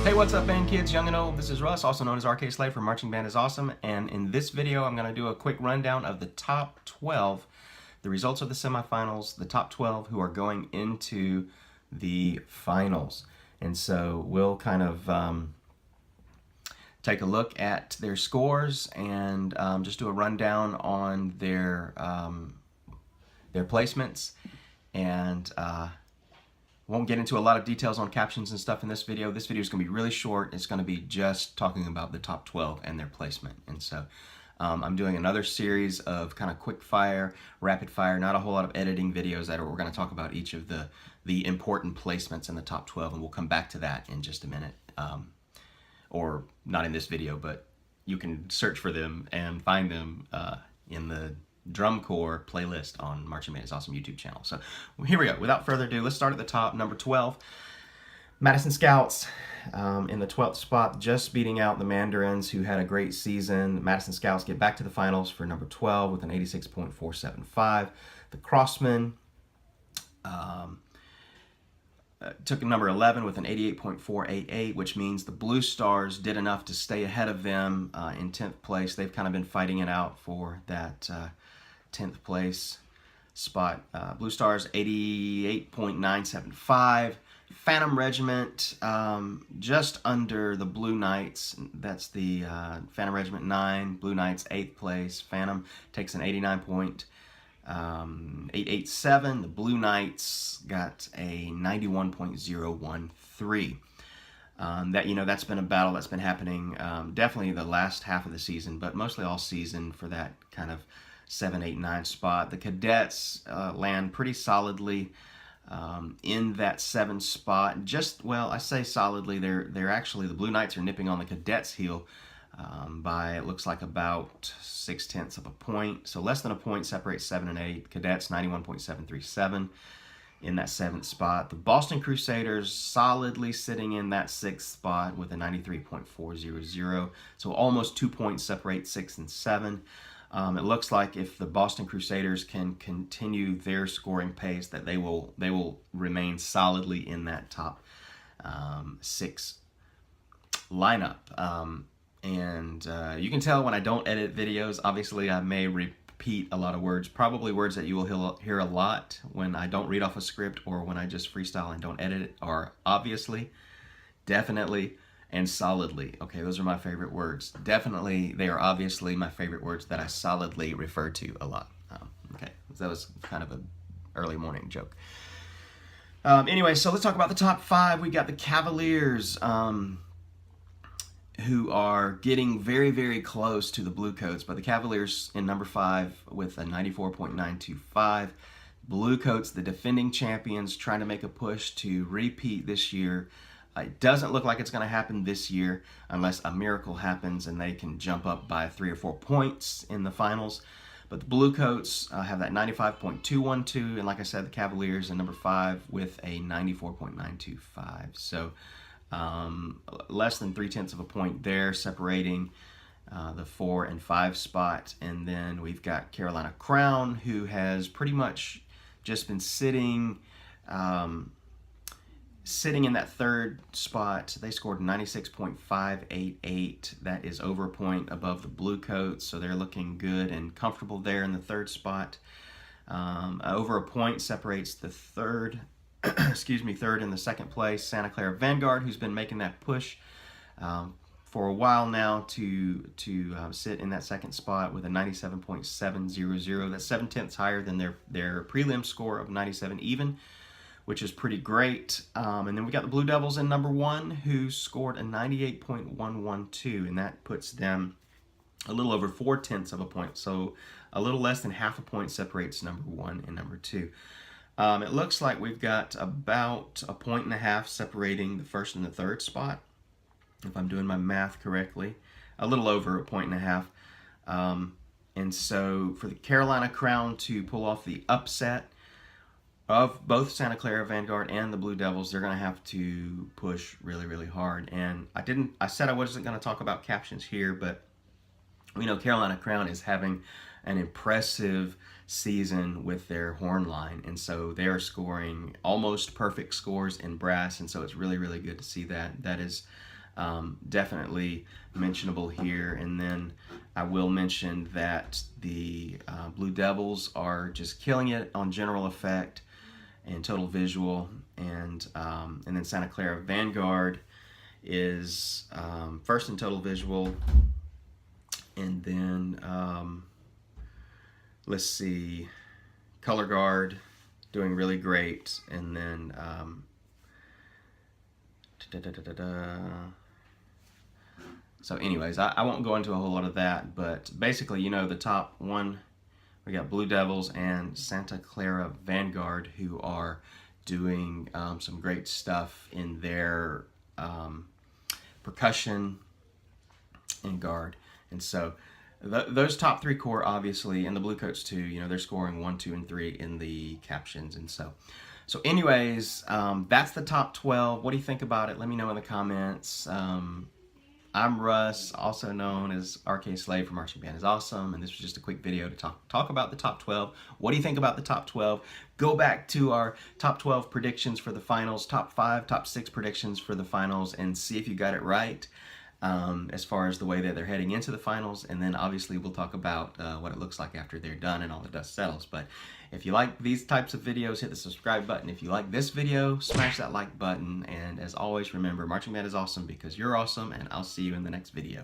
Hey, what's up, band kids, young and old? This is Russ, also known as RK Slade from Marching Band is Awesome, and in this video I'm going to do a quick rundown of the top 12, the results of the semifinals, the top 12 who are going into the finals. And so we'll kind of take a look at their scores and just do a rundown on their placements, and won't get into a lot of details on captions and stuff in this video. This video is going to be really short. It's going to be just talking about the top 12 and their placement. And so I'm doing another series of kind of quick fire, rapid fire, not a whole lot of editing videos that we're going to talk about each of the important placements in the top 12, and we'll come back to that in just a minute. Or not in this video, but you can search for them and find them in the Drum Corps playlist on Marching Band is Awesome YouTube channel. So here we go. Without further ado, let's start at the top. Number 12, Madison Scouts in the 12th spot, just beating out the Mandarins, who had a great season. Madison Scouts get back to the finals for number 12 with an 86.475. The Crossmen took number 11 with an 88.488, which means the Blue Stars did enough to stay ahead of them in 10th place. They've kind of been fighting it out for that 10th place spot. Blue Stars 88.975. Phantom Regiment just under the Blue Knights. That's the Phantom Regiment 9, Blue Knights 8th place. Phantom takes an 89.887. The Blue Knights got a 91.013. That's been a battle that's been happening definitely the last half of the season, but mostly all season for that kind of 7, 8, 9 spot. The Cadets land pretty solidly in that 7 spot. I say solidly. They're actually, the Blue Knights are nipping on the Cadets' heel by, it looks like, about 0.6 of a point. So less than a point separates 7 and 8. Cadets 91.737 in that 7th spot. The Boston Crusaders solidly sitting in that 6th spot with a 93.400. So almost 2 points separate 6 and 7. It looks like if the Boston Crusaders can continue their scoring pace, that they will remain solidly in that top 6 lineup. And you can tell when I don't edit videos, obviously I may repeat a lot of words, probably words that you will hear a lot when I don't read off a script or when I just freestyle and don't edit it, are obviously, definitely, and solidly. Okay, those are my favorite words. Definitely, they are obviously my favorite words that I solidly refer to a lot. Okay, that was kind of an early morning joke. Anyway, so let's talk about the top 5. We got the Cavaliers, who are getting very, very close to the Bluecoats, but the Cavaliers in number 5 with a 94.925. Bluecoats, the defending champions, trying to make a push to repeat this year. It doesn't look like it's going to happen this year unless a miracle happens and they can jump up by 3 or 4 points in the finals. But the Bluecoats have that 95.212, and like I said, the Cavaliers in number 5 with a 94.925. So less than 0.3 of a point there, separating the 4 and 5 spot. And then we've got Carolina Crown, who has pretty much just been sitting in that 3rd spot. They scored 96.588. That is over a point above the Bluecoats, so they're looking good and comfortable there in the 3rd spot. Over a point separates the 3rd third and the 2nd place, Santa Clara Vanguard, who's been making that push for a while now to sit in that 2nd spot with a 97.700. That's 0.7 higher than their prelim score of 97 even, which is pretty great. And then we got the Blue Devils in number 1, who scored a 98.112, and that puts them a little over 0.4 of a point. So a little less than half a point separates number 1 and number 2. It looks like we've got about 1.5 points separating the 1st and the 3rd spot, if I'm doing my math correctly. A little over 1.5 points. And so for the Carolina Crown to pull off the upset of both Santa Clara Vanguard and the Blue Devils, they're going to have to push really, really hard. And I said I wasn't going to talk about captions here, but we know Carolina Crown is having an impressive season with their horn line, and so they're scoring almost perfect scores in brass, and so it's really, really good to see that. That is definitely mentionable here. And then I will mention that the Blue Devils are just killing it on general effect and total visual, and then Santa Clara Vanguard is first in total visual, and then let's see, Color Guard doing really great, and then so anyways, I won't go into a whole lot of that, but basically, you know, the top one, we got Blue Devils and Santa Clara Vanguard, who are doing some great stuff in their percussion and guard. And so those top three corps, obviously, and the Bluecoats too, you know, they're scoring 1, 2, and 3 in the captions. And so anyways, that's the top 12. What do you think about it? Let me know in the comments. I'm Russ, also known as RK Slave from Marching Band is Awesome, and this was just a quick video to talk about the top 12. What do you think about the top 12? Go back to our top 12 predictions for the finals, top 5, top 6 predictions for the finals, and see if you got it right as far as the way that they're heading into the finals. And then obviously we'll talk about what it looks like after they're done and all the dust settles. But if you like these types of videos, hit the subscribe button. If you like this video, smash that like button. And as always, remember, Marching Band is awesome because you're awesome, and I'll see you in the next video.